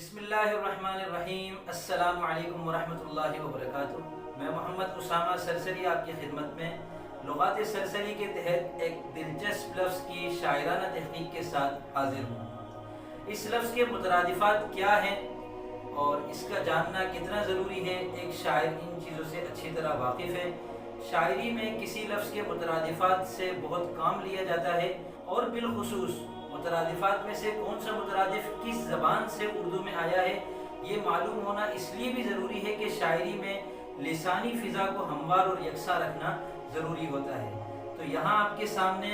बिस्मिल्लाहिर्रहमानिर्रहीम। अस्सलामु अलैकुम वरहमतुल्लाहि वबरकातुह। मैं मोहम्मद उसामा सरसरी आपकी खिदमत में लुगात सरसरी के तहत एक दिलचस्प लफ्ज़ की शायराना तहकीक के साथ हाजिर हूँ। इस लफ्ज़ के मुतरादिफ़ात क्या हैं और इसका जानना कितना ज़रूरी है, एक शायर इन चीज़ों से अच्छी तरह वाकिफ़ है। शायरी में किसी लफ्ज़ के मुतरादिफ़ात से बहुत काम लिया जाता है और बिलखुसूस मुतरादिफ़ात में से कौन सा मुतरादिफ़ किस ज़बान से उर्दू में आया है, ये मालूम होना इसलिए भी ज़रूरी है कि शायरी में लिसानी फ़िज़ा को हमवार और यकसा रखना ज़रूरी होता है। तो यहाँ आपके सामने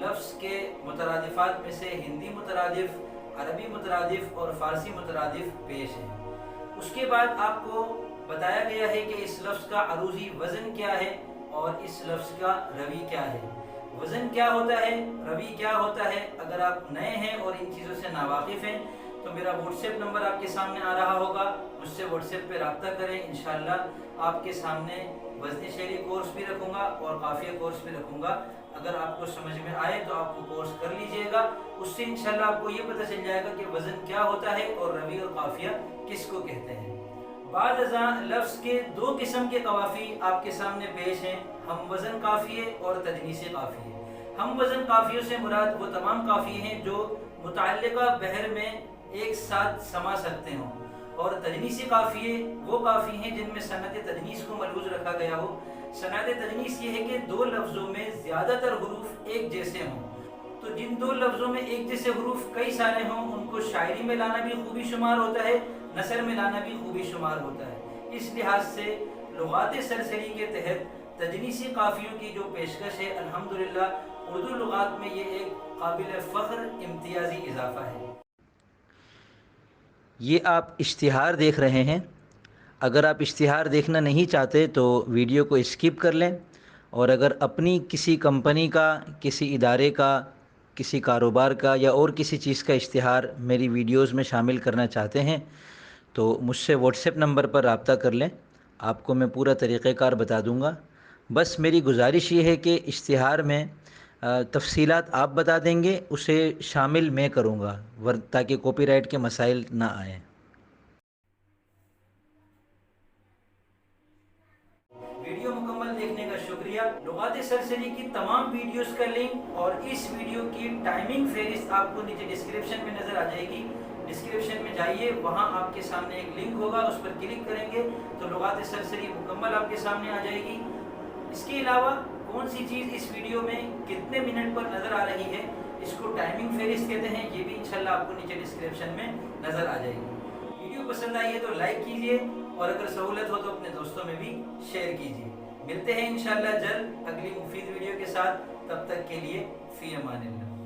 लफ्ज़ के मुतरादिफ़ात में से हिंदी मुतरादिफ़, अरबी मुतरादिफ़ और फ़ारसी मुतरादिफ़ पेश है। उसके बाद आपको बताया गया है कि इस लफ्ज़ का अरूज़ी वज़न क्या है और इस लफ्ज़ का रवी क्या है। वज़न क्या होता है, रवी क्या होता है। अगर आप नए हैं और इन चीज़ों से नावाकिफ़ हैं तो मेरा व्हाट्सएप नंबर आपके सामने आ रहा होगा, मुझसे व्हाट्सएप पे रब्ता करें। इंशाअल्लाह आपके सामने वज़न शेरी कोर्स भी रखूँगा और काफ़िया कोर्स भी रखूँगा। अगर आपको समझ में आए तो आप वो कोर्स कर लीजिएगा। उससे इंशाअल्लाह आपको ये पता चल जाएगा कि वज़न क्या होता है और रवी और काफ़िया किसको कहते हैं। बाद लफ्ज़ के दो किस्म के कवाफ़ी आपके सामने पेश हैं, हम वज़न काफ़िये और तजनीसी काफ़िये। हम वज़न काफ़ियों से मुराद वो तमाम काफ़िये हैं जो मुतअल्लिक़ा बहर में एक साथ समा सकते हों, और तजनीसी काफ़िये वो काफ़ी हैं जिनमें सनअत तजनीस को मलहूज़ रखा गया हो। सनअत तजनीस ये है कि दो लफ्ज़ों में ज़्यादातर हुरूफ एक जैसे हों। तो जिन दो लफ्ज़ों में एक जैसे हुरूफ कई सारे हों उनको शायरी में लाना भी खूबी शुमार होता है, नसर में लाना भी खूबी शुमार होता है। इस लिहाज से लुगात सरसरी के तहत तजनीसी काफ़ियों की जो पेशकश है, अल्हम्दुलिल्लाह उर्दू लुगात में ये एक काबिल फ़ख्र इम्तियाज़ी इजाफ़ा है। ये आप इश्तिहार देख रहे हैं। अगर आप इश्तिहार देखना नहीं चाहते तो वीडियो को स्किप कर लें, और अगर अपनी किसी कंपनी का, किसी इदारे का, किसी कारोबार का या और किसी चीज़ का इश्तिहार मेरी वीडियोज़ में शामिल करना चाहते हैं तो मुझसे व्हाट्सएप नंबर पर रब्ता कर लें, आपको मैं पूरा तरीक़ेकार बता दूंगा। बस मेरी गुजारिश ये है कि इश्तिहार में तफ़सीलात आप बता देंगे, उसे शामिल मैं करूँगा ताकि कॉपीराइट के मसाइल ना आएँ। वीडियो मुकम्मल देखने का शुक्रिया। लुगात सरसरी की तमाम वीडियोस का लिंक और इस वीडियो की टाइमिंग फहरिस्त आपको नीचे डिस्क्रिप्शन में नज़र आ जाएगी। डिस्क्रिप्शन में जाइए, वहां आपके सामने एक लिंक होगा, उस पर क्लिक करेंगे तो लुगात सरसरी मुकम्मल आपके सामने आ जाएगी। इसके अलावा कौन सी चीज़ इस वीडियो में कितने मिनट पर नज़र आ रही है, इसको टाइमिंग फहरिस्त कहते हैं, ये भी इंशाल्लाह आपको नीचे डिस्क्रिप्शन में नज़र आ जाएगी। वीडियो पसंद आई है तो लाइक कीजिए और अगर सहूलत हो तो अपने दोस्तों में भी शेयर कीजिए। मिलते हैं इंशाअल्लाह जल्द अगली मुफीद वीडियो के साथ, तब तक के लिए फ़ी अमानिल्लाह।